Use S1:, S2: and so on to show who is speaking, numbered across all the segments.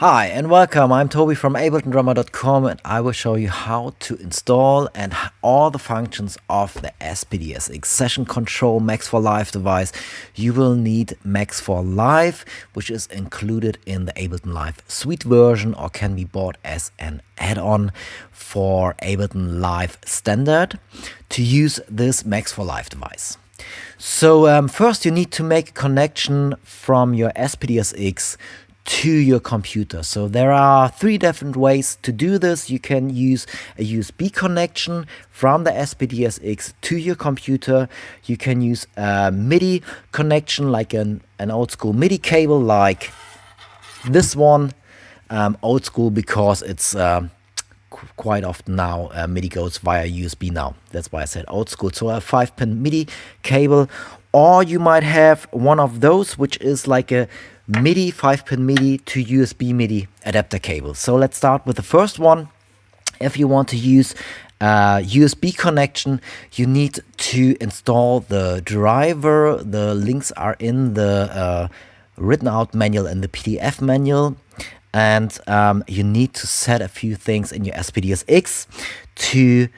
S1: Hi and welcome, I'm Toby from AbletonDrummer.com and I will show you how to install and all the functions of the SPD-SX Session Control Max for Live device. You will need Max for Live, which is included in the Ableton Live Suite version or can be bought as an add-on for Ableton Live Standard to use this Max for Live device. So first you need to make a connection from your SPD-SX to your computer. So there are three different ways to do this. You can use a USB connection from the SPD-SX to your computer. You can use a MIDI connection like an old school MIDI cable like this one. Old school because it's quite often now MIDI goes via USB now. That's why I said old school. So a 5-pin MIDI cable, or you might have one of those which is like a MIDI 5-pin MIDI to USB MIDI adapter cable. So let's start with the first one. If you want to use a USB connection, you need to install the driver. The links are in the written out manual and the PDF manual. And you need to set a few things in your SPD-SX to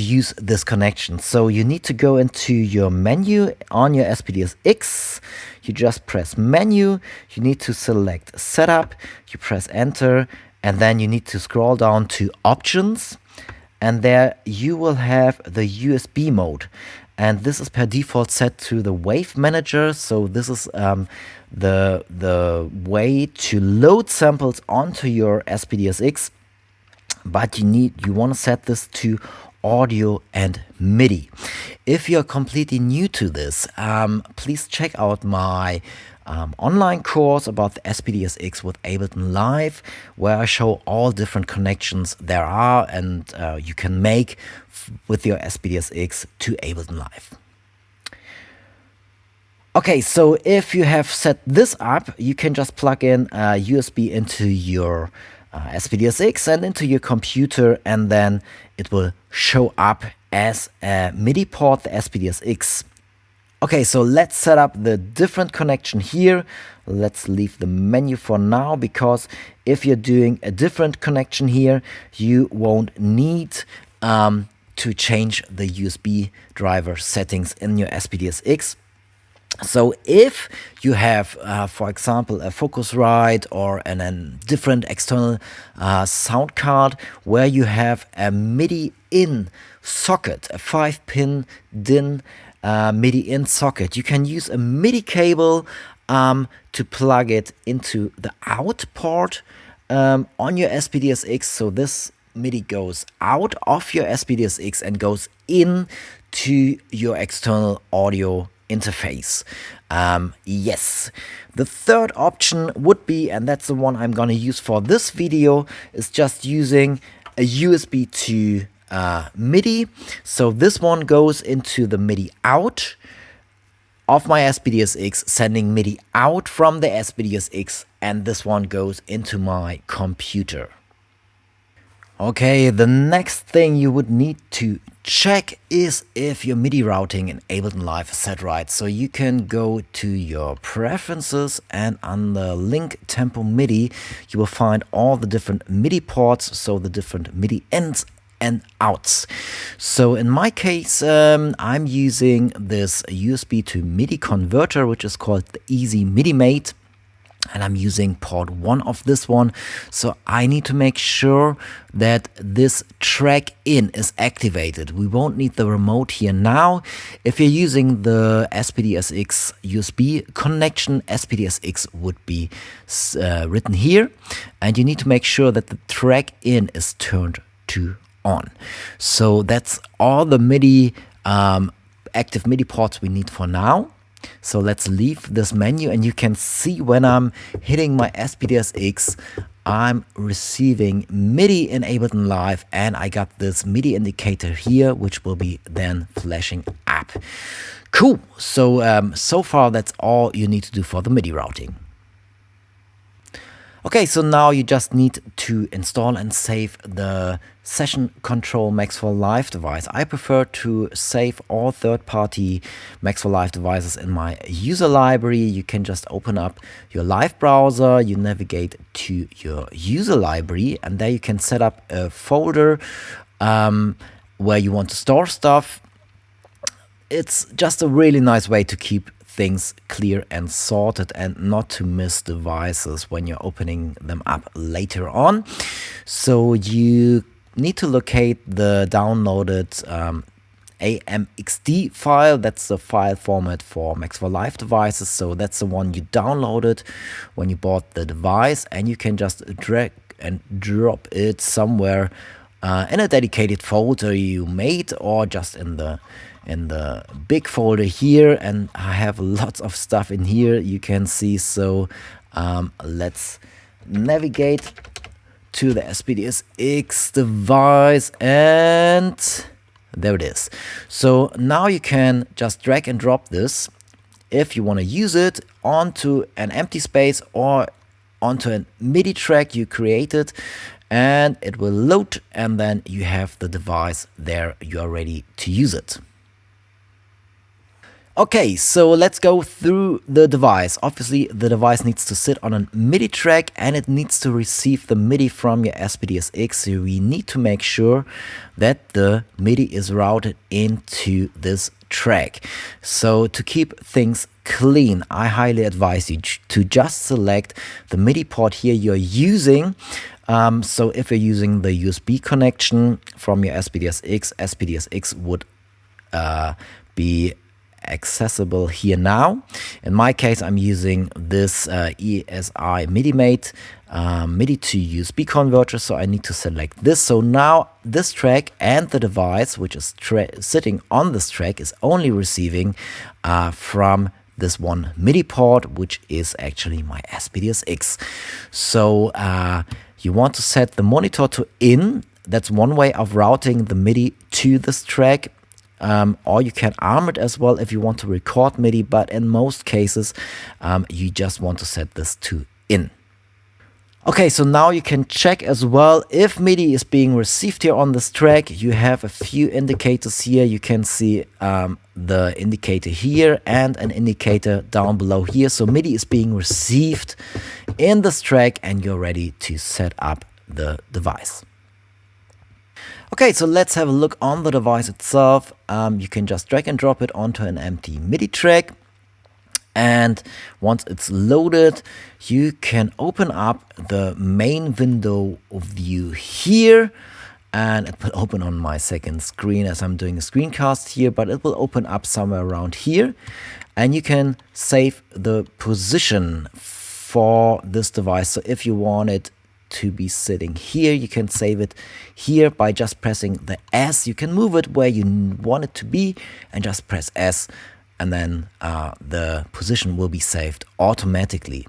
S1: use this connection. So you need to go into your menu on your SPD-SX. You just press menu. You need to select setup. You press enter, and then you need to scroll down to options. And there you will have the USB mode. And this is per default set to the Wave Manager. So this is the way to load samples onto your SPD-SX. But you want to set this to audio and MIDI. If you're completely new to this, please check out my online course about the SPD-SX with Ableton Live, where I show all different connections there are and you can make with your SPD-SX to Ableton Live. Okay, so if you have set this up, you can just plug in a USB into your SPD-SX and into your computer, and then it will show up as a MIDI port, the SPD-SX. Okay, so let's set up the different connection here. Let's leave the menu for now, because if you're doing a different connection here, you won't need to change the USB driver settings in your SPD-SX. So if you have, for example, a Focusrite or a different external sound card where you have a MIDI in socket, a 5-pin DIN MIDI in socket, you can use a MIDI cable to plug it into the out port on your SPD-SX. So this MIDI goes out of your SPD-SX and goes in to your external audio interface. Yes, the third option would be, and that's the one I'm going to use for this video, is just using a USB to MIDI. So this one goes into the MIDI out of my SPD-SX, sending MIDI out from the SPD-SX, and this one goes into my computer. Okay, the next thing you would need to check is if your MIDI routing in Ableton Live is set right. So you can go to your preferences, and under link tempo MIDI, you will find all the different MIDI ports, so the different MIDI ins and outs. So in my case, I'm using this USB to MIDI converter, which is called the Easy MIDI Mate. And I'm using port 1 of this one. So I need to make sure that this track in is activated. We won't need the remote here now. If you're using the SPD-SX USB connection, SPD-SX would be written here. And you need to make sure that the track in is turned to on. So that's all the MIDI active MIDI ports we need for now. So let's leave this menu, and you can see when I'm hitting my SPD-SX, I'm receiving MIDI in Ableton Live, and I got this MIDI indicator here, which will be then flashing up. Cool. So, so far that's all you need to do for the MIDI routing. Okay, so now you just need to install and save the Session Control Max for Live device. I prefer to save all third-party Max for Live devices in my user library. You can just open up your live browser, you navigate to your user library, and there you can set up a folder where you want to store stuff. It's just a really nice way to keep things clear and sorted and not to miss devices when you're opening them up later on. So you need to locate the downloaded AMXD file. That's the file format for Max for Live devices. So that's the one you downloaded when you bought the device, and you can just drag and drop it somewhere in a dedicated folder you made, or just in the big folder here. And I have lots of stuff in here, you can see. So let's navigate to the SPD-SX device, and there it is. So now you can just drag and drop this, if you want to use it, onto an empty space or onto a MIDI track you created, and it will load, and then you have the device there, you are ready to use it. Okay, so let's go through the device. Obviously, the device needs to sit on a MIDI track, and it needs to receive the MIDI from your SPD-SX. So we need to make sure that the MIDI is routed into this track. So to keep things clean, I highly advise you to just select the MIDI port here you're using. So if you're using the USB connection from your SPD-SX, SPD-SX would be accessible here now. In my case, I'm using this ESI MIDI-Mate MIDI-to-USB converter, so I need to select this. So now this track and the device which is sitting on this track is only receiving from this one MIDI port, which is actually my SPD-SX. So you want to set the monitor to in. That's one way of routing the MIDI to this track. Or you can arm it as well if you want to record MIDI, but in most cases you just want to set this to in. Okay, so now you can check as well if MIDI is being received here on this track. You have a few indicators here. You can see the indicator here and an indicator down below here. So MIDI is being received in this track, and you're ready to set up the device. Okay, so let's have a look on the device itself. You can just drag and drop it onto an empty MIDI track. And once it's loaded, you can open up the main window view here. And it will open on my second screen as I'm doing a screencast here, but it will open up somewhere around here. And you can save the position for this device. So if you want it to be sitting here, you can save it here by just pressing the S. You can move it where you want it to be and just press S, and then the position will be saved automatically.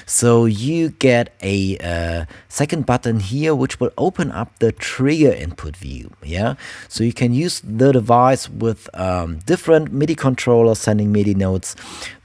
S1: So you get a second button here which will open up the trigger input view. Yeah, so you can use the device with different MIDI controllers sending MIDI notes.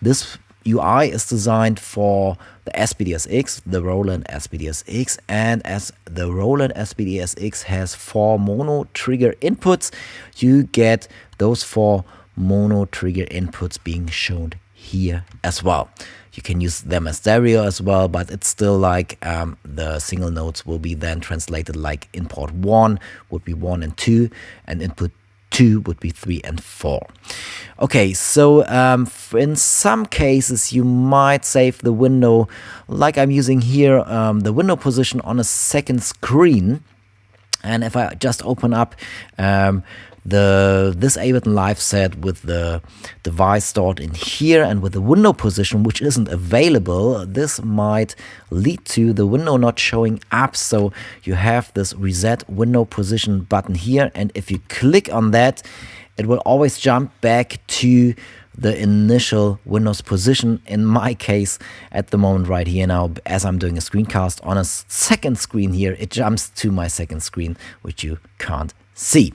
S1: This UI is designed for the SPD-SX, the Roland SPD-SX, and as the Roland SPD-SX has 4 mono trigger inputs, you get those 4 mono trigger inputs being shown here as well. You can use them as stereo as well, but it's still like the single notes will be then translated like input 1 would be 1 and 2, and input 2 would be 3 and 4. Okay, so in some cases you might save the window, like I'm using here, the window position on a second screen. And if I just open up this Ableton live set with the device stored in here and with the window position which isn't available, this might lead to the window not showing up. So you have this reset window position button here, and if you click on that, it will always jump back to the initial Windows position. In my case, at the moment right here now, as I'm doing a screencast on a second screen here, it jumps to my second screen, which you can't see.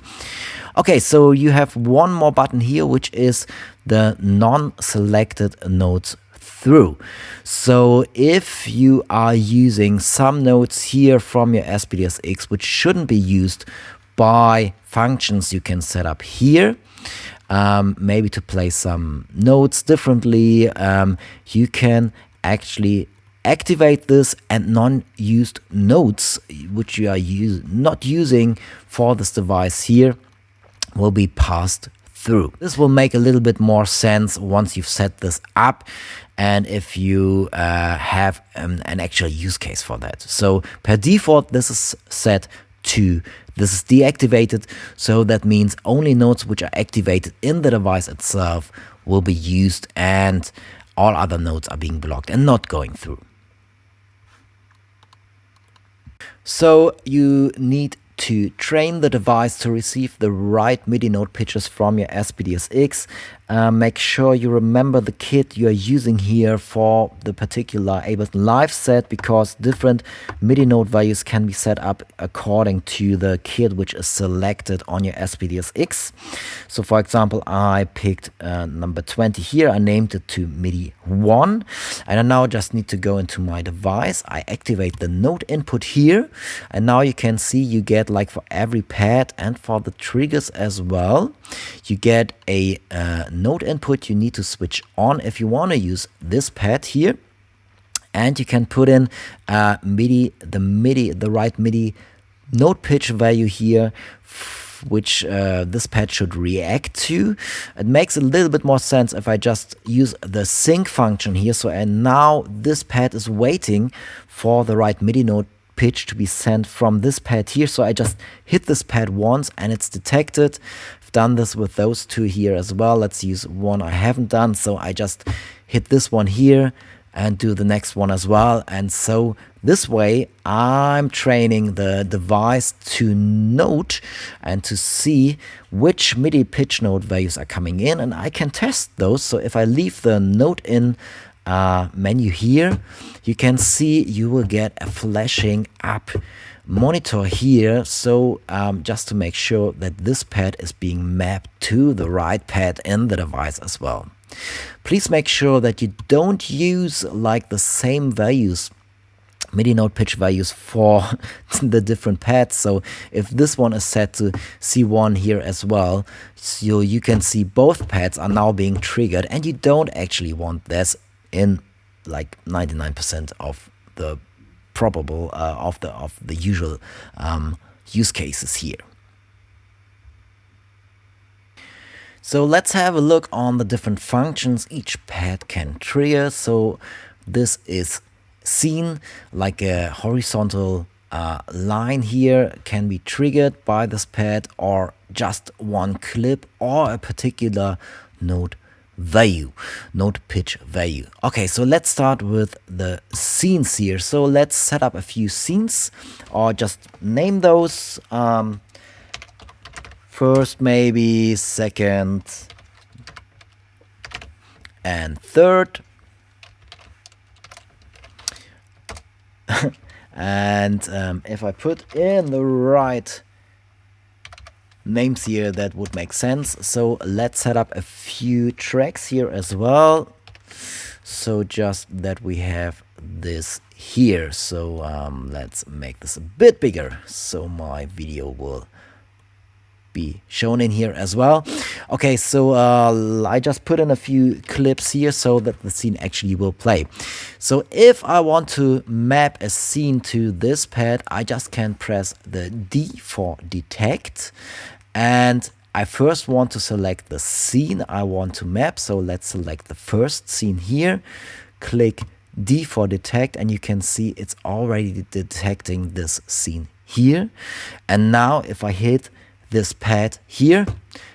S1: Okay, so you have one more button here, which is the non-selected notes through. So if you are using some notes here from your SPD-SX which shouldn't be used by functions you can set up here, maybe to play some notes differently, you can actually activate this, and non-used notes which you are not using for this device here will be passed through. This will make a little bit more sense once you've set this up and if you have an actual use case for that. So per default this is set to this is deactivated, so that means only notes which are activated in the device itself will be used and all other notes are being blocked and not going through. So you need to train the device to receive the right MIDI note pitches from your SPD-SX. Make sure you remember the kit you are using here for the particular Ableton Live set, because different MIDI note values can be set up according to the kit which is selected on your SPD-SX. So for example, I picked number 20 here. I named it to MIDI 1, and I now just need to go into my device. I activate the note input here, and now you can see you get, like for every pad and for the triggers as well, you get a note input you need to switch on if you want to use this pad here, and you can put in the right MIDI note pitch value here, which this pad should react to. It makes a little bit more sense if I just use the sync function here. So and now this pad is waiting for the right MIDI note pitch to be sent from this pad here. So I just hit this pad once and it's detected. I've done this with those two here as well. Let's use one I haven't done. So I just hit this one here and do the next one as well. And so this way I'm training the device to note and to see which MIDI pitch note values are coming in, and I can test those. So if I leave the note in menu here, you can see you will get a flashing up monitor here. So just to make sure that this pad is being mapped to the right pad in the device as well. Please make sure that you don't use like the same values, MIDI note pitch values for the different pads. So if this one is set to C1 here as well, so you can see both pads are now being triggered, and you don't actually want this in like 99% of the probable of the usual use cases here. So let's have a look on the different functions each pad can trigger. So this is seen like a horizontal line here can be triggered by this pad, or just one clip, or a particular note value, note pitch value. Okay, so let's start with the scenes here. So let's set up a few scenes, or just name those. First, maybe second and third. And if I put in the right names here, that would make sense. So let's set up a few tracks here as well. So just that we have this here. So let's make this a bit bigger so my video will be shown in here as well. Okay, so I just put in a few clips here so that the scene actually will play. So if I want to map a scene to this pad, I just can press the D for detect, and I first want to select the scene I want to map. So let's select the first scene here, click D for detect, and you can see it's already detecting this scene here. And now if I hit this pad here,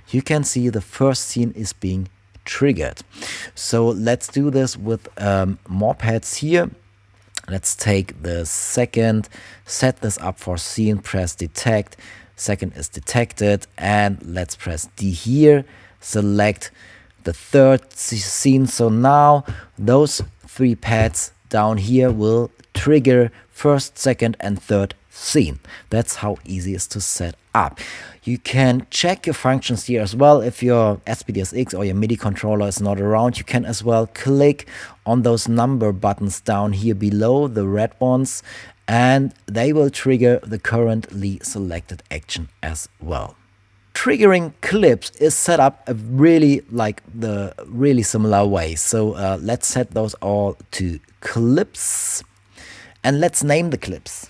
S1: you can see the first scene is being triggered. So let's do this with more pads here. Let's take the second, set this up for scene, press detect, second is detected, and let's press D here, select the third scene. So now those three pads down here will trigger first, second and third scene. That's how easy it is to set up. You can check your functions here as well. If your SPD-SX or your MIDI controller is not around, you can as well click on those number buttons down here below, the red ones, and they will trigger the currently selected action as well. Triggering clips is set up a really similar way. So let's set those all to clips, and let's name the clips.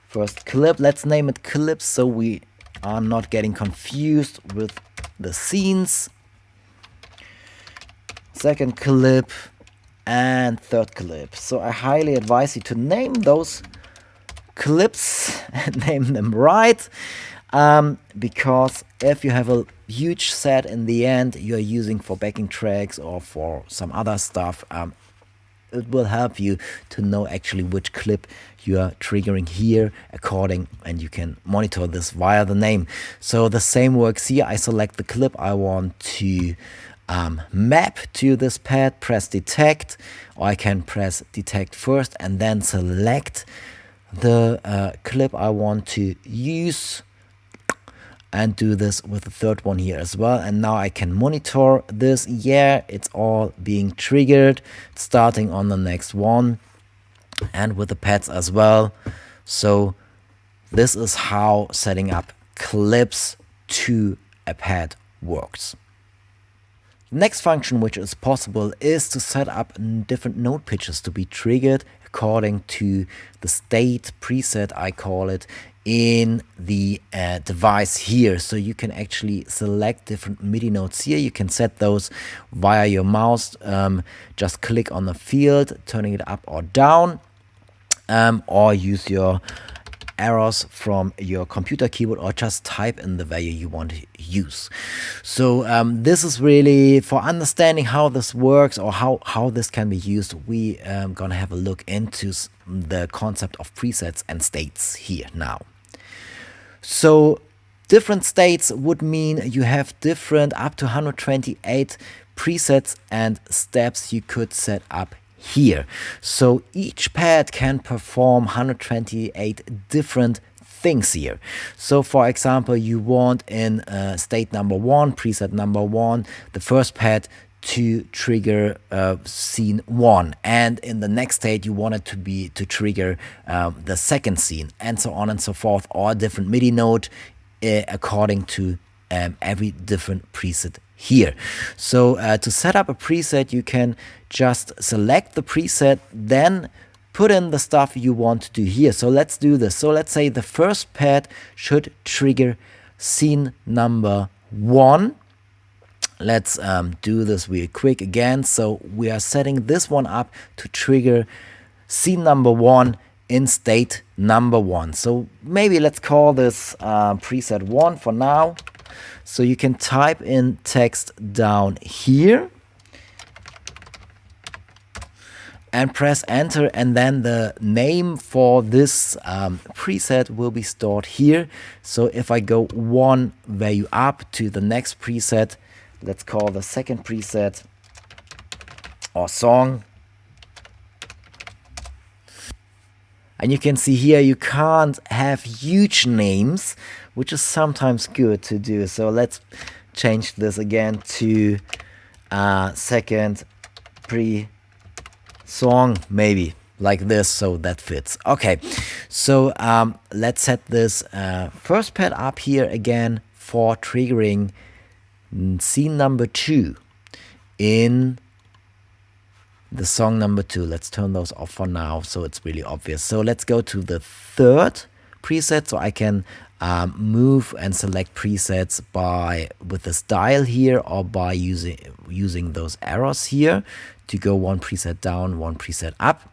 S1: First clip, let's name it clips so we are not getting confused with the scenes. Second clip and third clip. So I highly advise you to name those clips and name them right, because if you have a huge set in the end you're using for backing tracks or for some other stuff, it will help you to know actually which clip you are triggering here and you can monitor this via the name. So the same works here. I select the clip I want to map to this pad, press detect, or I can press detect first and then select the clip I want to use, and do this with the third one here as well. And now I can monitor this. Yeah, it's all being triggered, starting on the next one, and with the pads as well. So this is how setting up clips to a pad works. The next function which is possible is to set up different note pitches to be triggered according to the state preset, I call it, in the device here. So you can actually select different MIDI notes here. You can set those via your mouse. Just click on the field, turning it up or down, or use your arrows from your computer keyboard, or just type in the value you want to use. So this is really for understanding how this works or how this can be used. We gonna have a look into the concept of presets and states here now. So different states would mean you have different up to 128 presets and steps you could set up here. So each pad can perform 128 different things here. So for example, you want in state number 1, preset number 1, the first pad to trigger scene 1, and in the next state you want it to trigger the second scene, and so on and so forth, or a different MIDI note according to every different preset here. So to set up a preset, you can just select the preset, then put in the stuff you want to do here. So let's do this. So let's say the first pad should trigger scene number 1. Let's do this real quick again. So we are setting this one up to trigger scene number 1 in state number 1. So maybe let's call this preset 1 for now. So you can type in text down here and press enter, and then the name for this preset will be stored here. So if I go one value up to the next preset, let's call the second preset or song. And you can see here you can't have huge names, which is sometimes good to do. So let's change this again to second pre-song, maybe like this, so that fits. Okay, so let's set this first pad up here again for triggering scene number 2 in the song number 2. Let's turn those off for now so it's really obvious. So let's go to the third preset, so I can move and select presets with this dial here, or by using those arrows here to go one preset down, one preset up.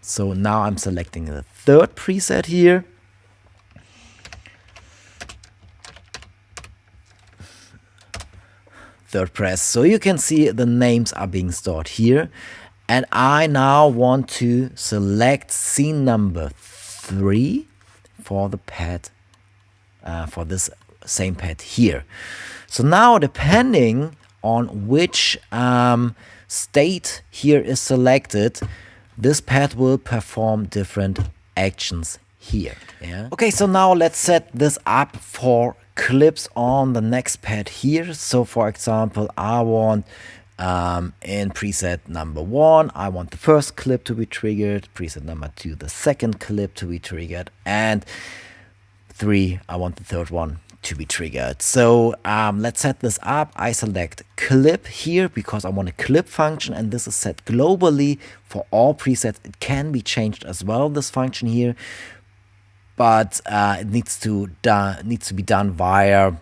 S1: So now I'm selecting the third preset here. Third press. So you can see the names are being stored here. And I now want to select scene number 3 for the pad, for this same pad here. So now, depending on which state here is selected, this pad will perform different actions here. Yeah. Okay, so now let's set this up for clips on the next pad here. So for example, I want in preset number 1, I want the first clip to be triggered, preset number 2, the second clip to be triggered, and 3, I want the third one to be triggered. So let's set this up. I select clip here because I want a clip function, and this is set globally for all presets. It can be changed as well, this function here, but it needs to be done via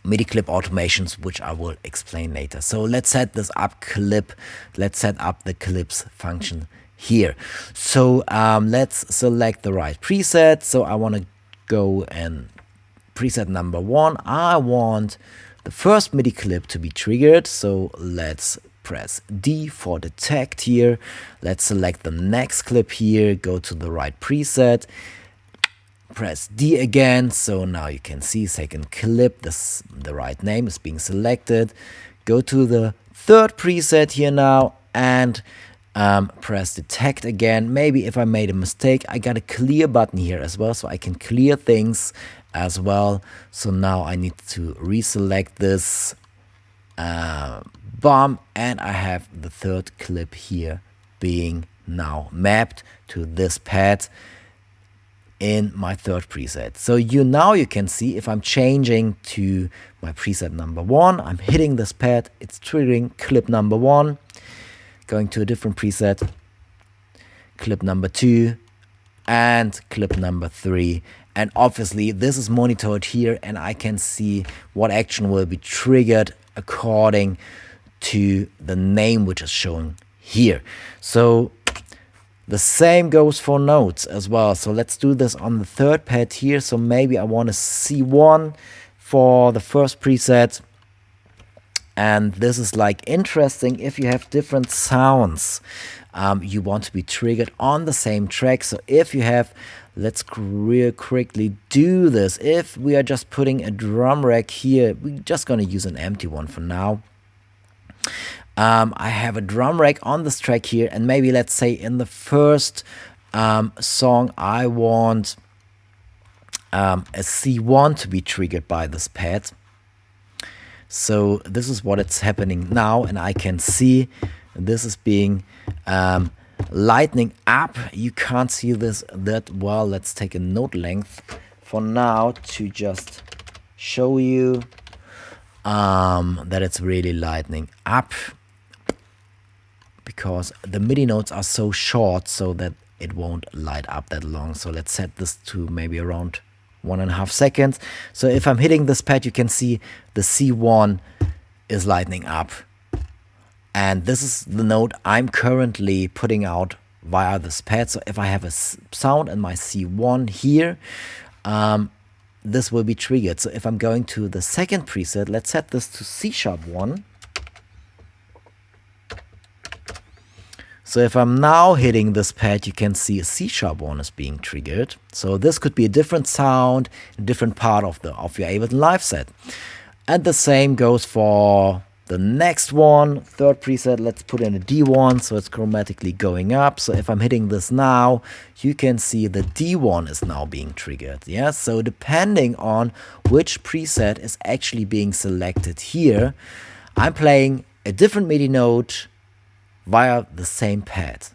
S1: MIDI clip automations, which I will explain later. So let's set this up clip. Let's set up the clips function here. So let's select the right preset. So I want to go and preset number 1. I want the first MIDI clip to be triggered. So let's press D for detect here. Let's select the next clip here. Go to the right preset. Press D again, so now you can see second clip, the right name is being selected. Go to the third preset here now and press detect again. Maybe if I made a mistake, I got a clear button here as well, so I can clear things as well. So now I need to reselect this bomb, and I have the third clip here being now mapped to this pad in my third preset. So now you can see if I'm changing to my preset number 1, I'm hitting this pad, it's triggering clip number 1, going to a different preset, clip number 2, and clip number 3. And obviously this is monitored here, and I can see what action will be triggered according to the name which is shown here. So the same goes for notes as well. So let's do this on the third pad here. So maybe I want a C1 for the first preset. And this is like interesting if you have different sounds you want to be triggered on the same track. So if you have, let's real quickly do this. If we are just putting a drum rack here, we're just going to use an empty one for now. I have a drum rack on this track here, and maybe let's say in the first song I want a C1 to be triggered by this pad. So this is what it's happening now, and I can see this is being lightening up. You can't see this that well. Let's take a note length for now to just show you that it's really lightening up, because the MIDI notes are so short so that it won't light up that long. So let's set this to maybe around 1.5 seconds. So if I'm hitting this pad, you can see the C1 is lightening up. And this is the note I'm currently putting out via this pad. So if I have a sound in my C1 here, this will be triggered. So if I'm going to the second preset, let's set this to C#1. So if I'm now hitting this pad, you can see a C#1 is being triggered. So this could be a different sound, a different part of your Ableton Live set. And the same goes for the next one, third preset. Let's put in a D1, so it's chromatically going up. So if I'm hitting this now, you can see the D1 is now being triggered. Yeah, so depending on which preset is actually being selected here, I'm playing a different MIDI note via the same pad.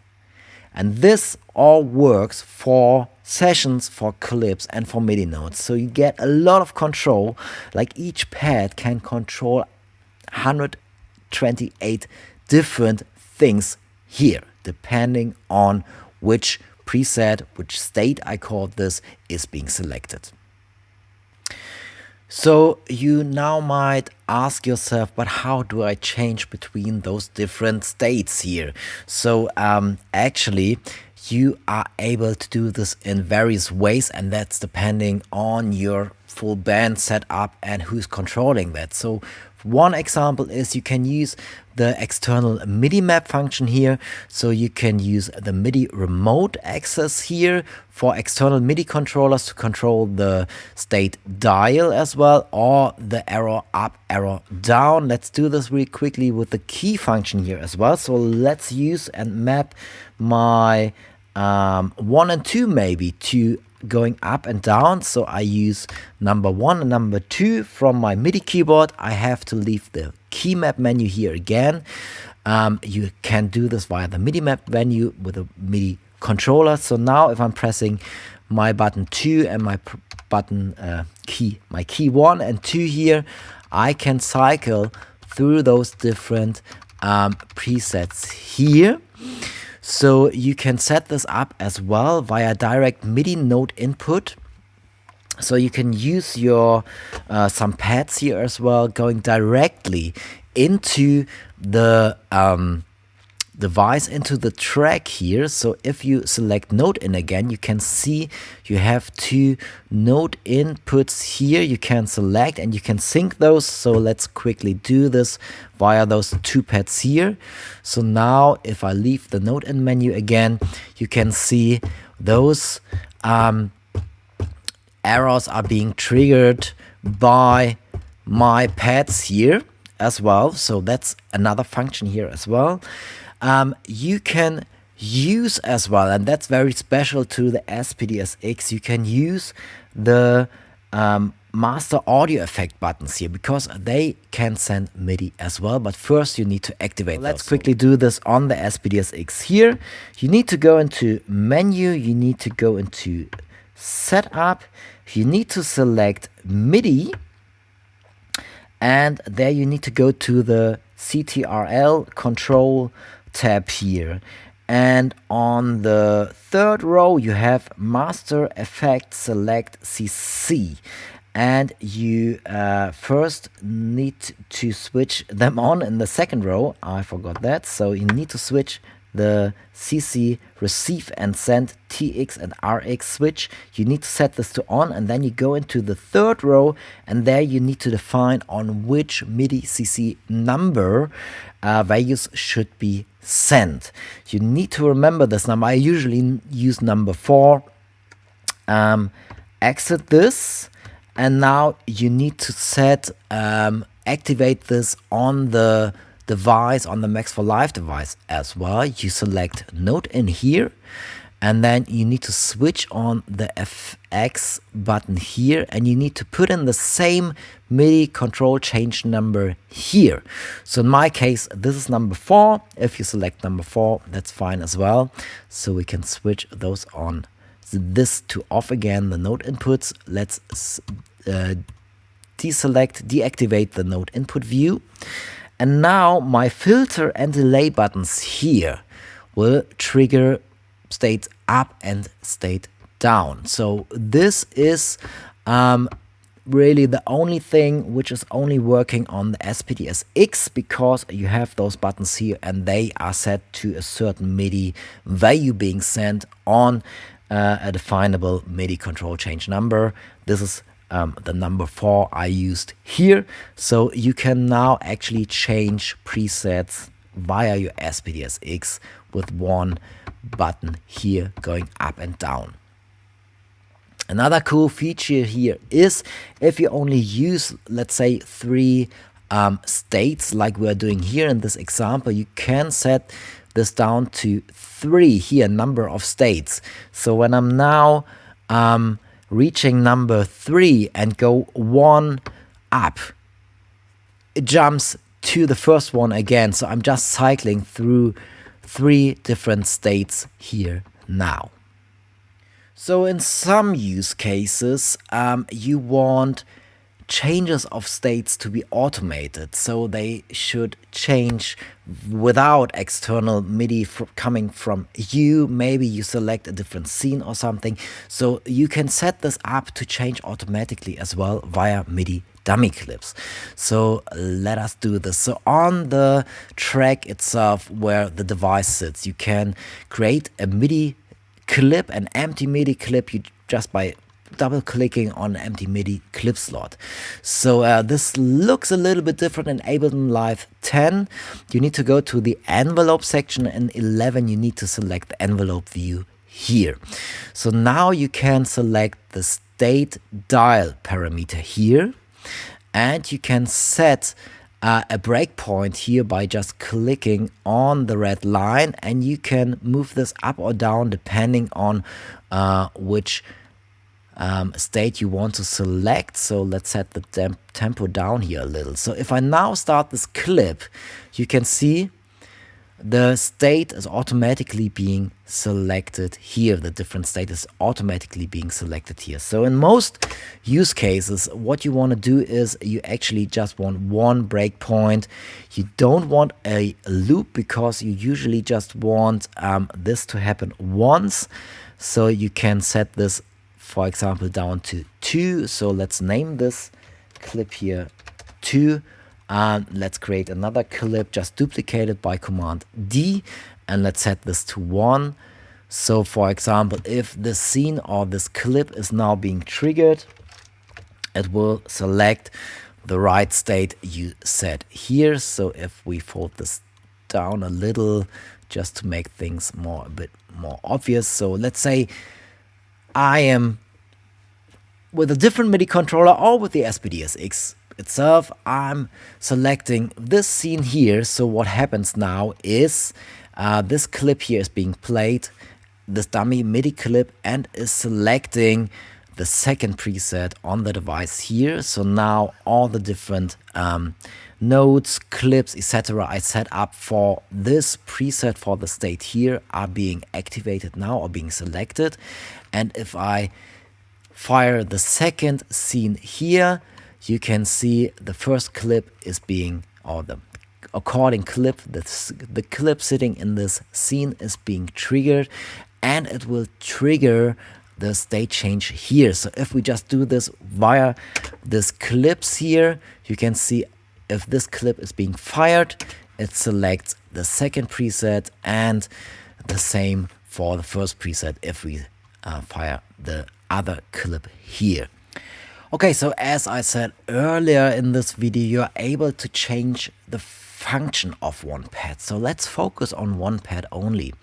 S1: And this all works for sessions, for clips, and for MIDI notes. So you get a lot of control. Like each pad can control 128 different things here, depending on which preset, which state I call this, is being selected. So you now might ask yourself, but how do I change between those different states here? So actually you are able to do this in various ways, and that's depending on your full band setup and who's controlling that. So One example is you can use the external MIDI map function here. So you can use the MIDI remote access here for external MIDI controllers to control the state dial as well, or the arrow up, arrow down. Let's do this really quickly with the key function here as well. So let's use and map my 1 and 2 maybe to going up and down. So I use number 1 and number 2 from my MIDI keyboard. I have to leave the key map menu here again. You can do this via the MIDI map menu with a MIDI controller. So now if I'm pressing my button 2 and my button my key 1 and 2 here, I can cycle through those different presets here. So you can set this up as well via direct MIDI note input. So you can use your some pads here as well, going directly into the device, into the track here. So if you select note in again, you can see you have 2 note inputs here. You can select and you can sync those. So let's quickly do this via those 2 pads here. So now if I leave the note in menu again, you can see those arrows are being triggered by my pads here as well. So that's another function here as well. You can use as well, and that's very special to the SPD-SX, you can use the master audio effect buttons here, because they can send MIDI as well. But first you need to activate those. Let's quickly do this on the SPD-SX here. You need to go into menu, you need to go into setup, you need to select MIDI, and there you need to go to the CTRL control tab here, and on the 3rd row you have master effect select CC, and you first need to switch them on in the 2nd row. I forgot that. So you need to switch the CC receive and send TX and RX switch. You need to set this to on, and then you go into the 3rd row, and there you need to define on which MIDI CC number values should be sent. You need to remember this number. I usually use number 4. Exit this, and now you need to set activate this on the device, on the Max for Live device as well. You select note in here, and then you need to switch on the FX button here, and you need to put in the same MIDI control change number here. So in my case, this is number 4. If you select number 4, that's fine as well. So we can switch those on. So this to off again, the note inputs. Let's deactivate the note input view. And now my filter and delay buttons here will trigger state up and state down. So this is really the only thing which is only working on the SPD-SX, because you have those buttons here and they are set to a certain MIDI value being sent on a definable MIDI control change number. This is the number 4 I used here. So you can now actually change presets via your SPD-SX with one button here going up and down. Another cool feature here is if you only use, let's say, 3 states like we're doing here in this example, you can set this down to 3 here, number of states. So when I'm now reaching number 3 and go 1 up, it jumps to the first one again. So I'm just cycling through 3 different states here now. So in some use cases, you want changes of states to be automated, so they should change without external MIDI coming from you. Maybe you select a different scene or something, so you can set this up to change automatically as well via MIDI dummy clips. So let us do this. So on the track itself where the device sits, you can create a MIDI clip, an empty MIDI clip, you just by double clicking on an empty MIDI clip slot. So this looks a little bit different in Ableton Live 10. You need to go to the envelope section, and 11 you need to select the envelope view here. So now you can select the state dial parameter here, and you can set a breakpoint here by just clicking on the red line, and you can move this up or down depending on which state you want to select. So let's set the tempo down here a little. So if I now start this clip, you can see the state is automatically being selected here. The different state is automatically being selected here. So in most use cases, what you want to do is you actually just want one breakpoint. You don't want a loop, because you usually just want this to happen once. So you can set this, for example, down to 2. So let's name this clip here 2. Let's create another clip, just duplicate it by Command D, and let's set this to 1. So for example, if this scene or this clip is now being triggered, it will select the right state you set here. So if we fold this down a little just to make things a bit more obvious. So let's say I am with a different MIDI controller or with the SPD-SX itself, I'm selecting this scene here. So what happens now is this clip here is being played, this dummy MIDI clip, and is selecting the second preset on the device here. So now all the different notes, clips, etc. I set up for this preset for the state here are being activated now or being selected. And if I fire the second scene here, you can see the first clip is being, or the according clip, the clip sitting in this scene is being triggered, and it will trigger the state change here. So if we just do this via this clips here, you can see if this clip is being fired, it selects the second preset, and the same for the first preset if we fire the other clip here. Okay, so as I said earlier in this video, you're able to change the function of one pad. So let's focus on one pad only.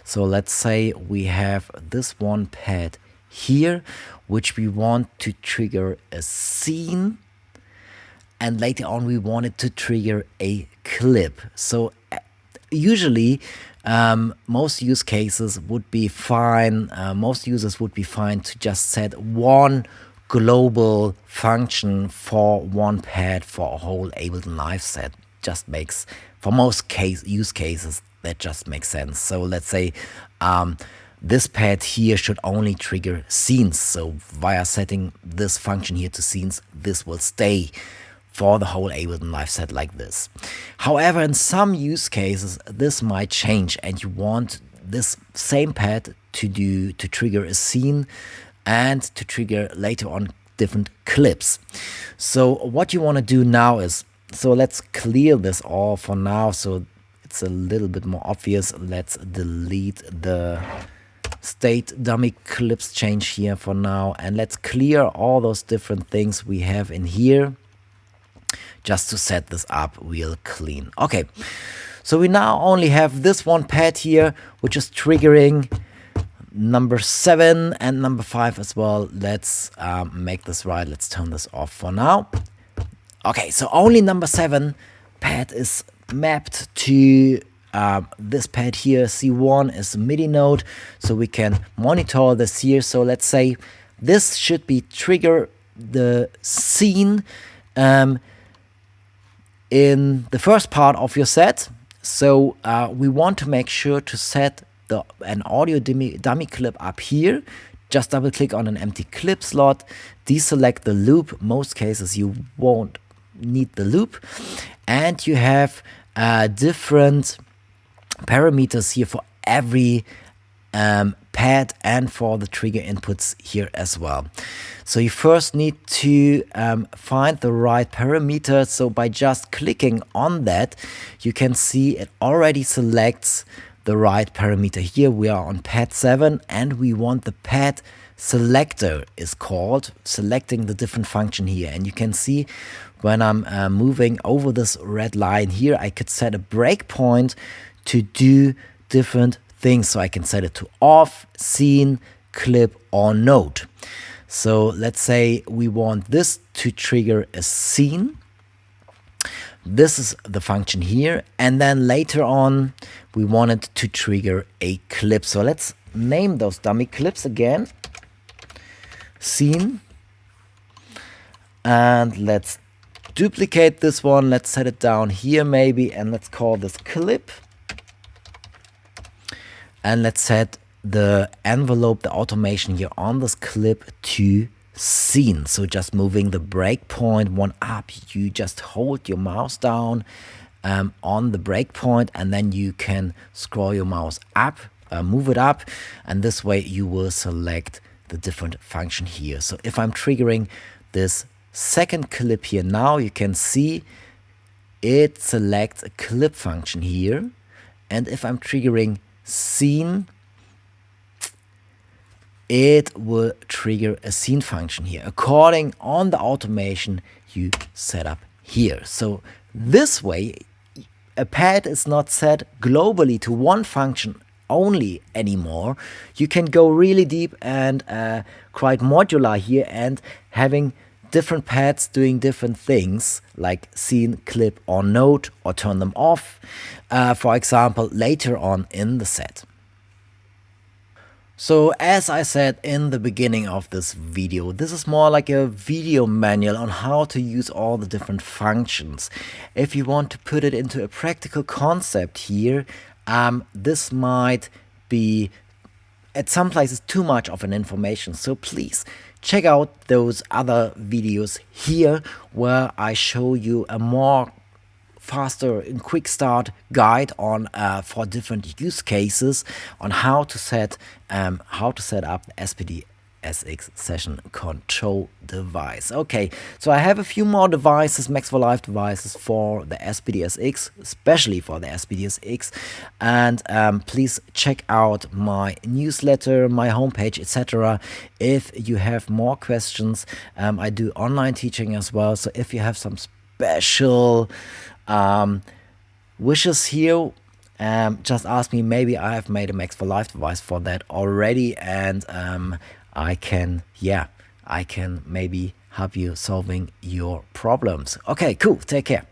S1: So let's say we have this one pad here, which we want to trigger a scene, and later on we want it to trigger a clip. So usually most use cases would be fine, most users would be fine to just set one global function for one pad for a whole Ableton Live set. Just makes, for most use cases, that just makes sense. So let's say this pad here should only trigger scenes. So via setting this function here to scenes, this will stay for the whole Ableton Live set like this. However, in some use cases, this might change, and you want this same pad to trigger a scene and to trigger later on different clips. So what you want to do now is, so let's clear this all for now so it's a little bit more obvious. Let's delete the state dummy clips change here for now, and let's clear all those different things we have in here just to set this up real clean. Okay, so we now only have this one pad here, which is triggering number 7 and number 5 as well. Let's make this right. Let's turn this off for now. Okay, so only number 7 pad is mapped to this pad here. C1 is a MIDI node, so we can monitor this here. So let's say this should be trigger the scene in the first part of your set. So we want to make sure to set an audio dummy clip up here. Just double click on an empty clip slot, deselect the loop. Most cases you won't need the loop, and you have different parameters here for every pad and for the trigger inputs here as well. So you first need to find the right parameter. So by just clicking on that, you can see it already selects the right parameter here. We are on pad 7 and we want the pad selector is called, selecting the different function here. And you can see when I'm moving over this red line here, I could set a breakpoint to do different things. So I can set it to off, scene, clip, or note. So let's say we want this to trigger a scene. This is the function here. And then later on, we want it to trigger a clip. So let's name those dummy clips again. Scene. And let's duplicate this one. Let's set it down here maybe. And let's call this clip. And let's set the envelope, the automation here on this clip to scene. So just moving the breakpoint one up, you just hold your mouse down on the breakpoint, and then you can scroll your mouse up, move it up, and this way you will select the different function here. So if I'm triggering this second clip here now, you can see it selects a clip function here. And if I'm triggering scene, it will trigger a scene function here according on the automation you set up here. So this way, a pad is not set globally to one function only anymore. You can go really deep and quite modular here and having different pads doing different things like scene, clip, or note, or turn them off, for example, later on in the set. So as I said in the beginning of this video, this is more like a video manual on how to use all the different functions. If you want to put it into a practical concept here, this might be at some places too much of an information. So please check out those other videos here where I show you a more faster and quick start guide on for different use cases on how to set up the SPD-SX Session Control device. Okay, so I have a few more devices, Max for Live devices for the SPD-SX, especially for the SPD-SX, and please check out my newsletter, my homepage, etc. If you have more questions, I do online teaching as well. So if you have some special wishes here, just ask me. Maybe I have made a Max for Live device for that already, and I can maybe help you solving your problems. Okay, cool. Take care.